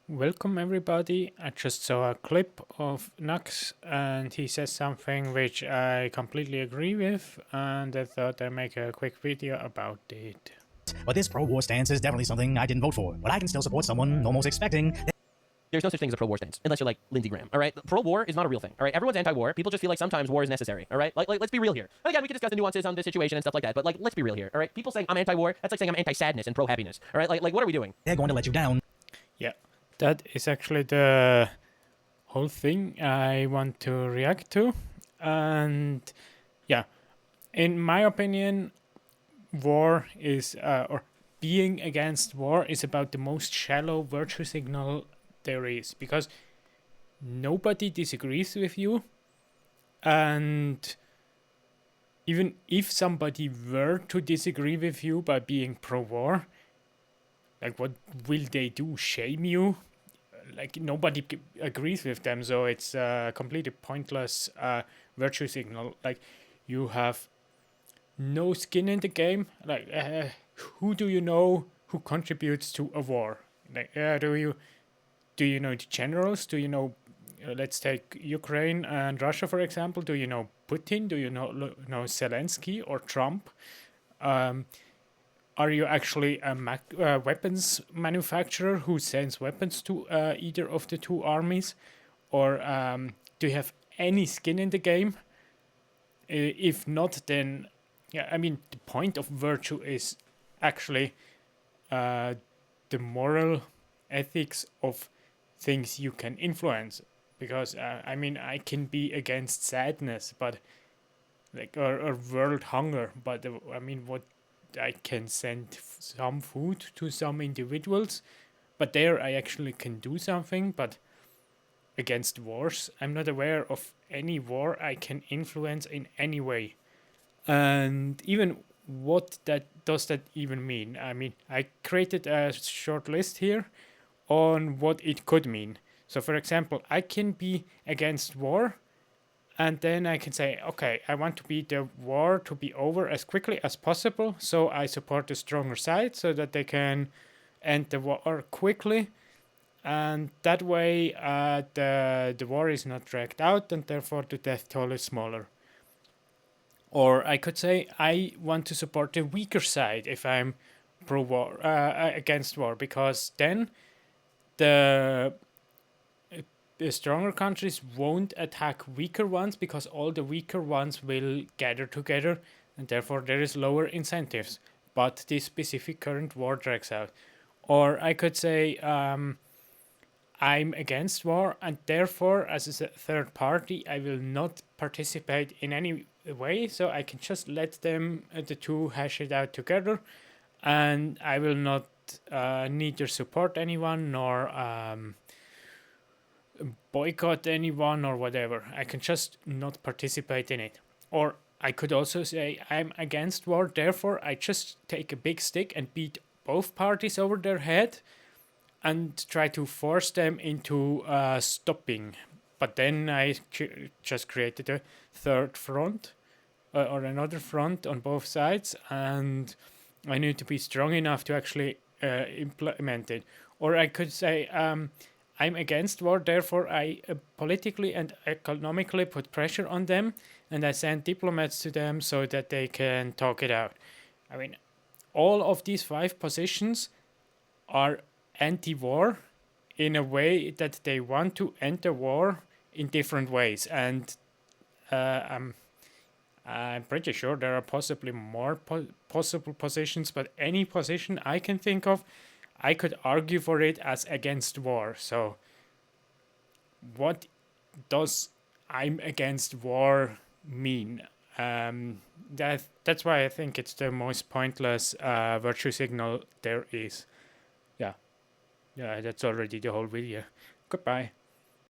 Welcome everybody. I just saw a clip of Nux and he says something which I completely agree with, and I thought I'd make a quick video about it. But this pro-war stance is definitely something I didn't vote for. But I can still support someone almost expecting. There's no such thing as a pro-war stance, unless you're like Lindsey Graham, all right? Pro-war is not a real thing, all right? Everyone's anti-war. People just feel like sometimes war is necessary, all right? Like let's be real here. And again, we can discuss the nuances on this situation and stuff like that, but like, let's be real here, all right? People saying I'm anti-war, that's like saying I'm anti-sadness and pro-happiness, all right? Like what are we doing? They're going to let you down. Yeah, that is actually the whole thing I want to react to. And yeah, in my opinion, war is, or being against war is about the most shallow virtue signal there is, because nobody disagrees with you, and even if somebody were to disagree with you by being pro-war, like what will they do? Shame you? Like nobody agrees with them, so it's a completely pointless virtue signal. Like you have no skin in the game. Like who do you know who contributes to a war? Like do you know the generals? Do you know? Let's take Ukraine and Russia for example. Do you know Putin? Do you know Zelensky or Trump? Are you actually a weapons manufacturer who sends weapons to either of the two armies? Or do you have any skin in the game? If not, then, yeah, I mean, the point of virtue is actually the moral ethics of things you can influence. Because, I mean, I can be against sadness, but, like, or world hunger, but, I mean, what I can send some food to some individuals, but there I actually can do something. But against wars, I'm not aware of any war I can influence in any way. And even what that does that even mean? I mean, I created a short list here on what it could mean. So for example, I can be against war, and then I can say, okay, I want to be the war to be over as quickly as possible, so I support the stronger side so that they can end the war quickly, and that way the war is not dragged out, and therefore the death toll is smaller. Or I could say I want to support the weaker side if I'm pro-war, against war, because then the the stronger countries won't attack weaker ones, because all the weaker ones will gather together, and therefore there is lower incentives. But this specific current war drags out. Or I could say I'm against war, and therefore, as a third party, I will not participate in any way. So I can just let them, the two, hash it out together, and I will not neither support anyone nor boycott anyone or whatever. I can just not participate in it. Or I could also say I'm against war, therefore I just take a big stick and beat both parties over their head and try to force them into stopping. But then I just created a third front, or another front on both sides, and I need to be strong enough to actually implement it. Or I could say I'm against war, therefore I politically and economically put pressure on them, and I send diplomats to them so that they can talk it out. I mean, all of these five positions are anti-war in a way that they want to enter war in different ways, and I'm pretty sure there are possibly more possible positions, but any position I can think of, I could argue for it as against war. So, what does I'm against war mean? That's why I think it's the most pointless virtue signal there is. Yeah, that's already the whole video. Goodbye.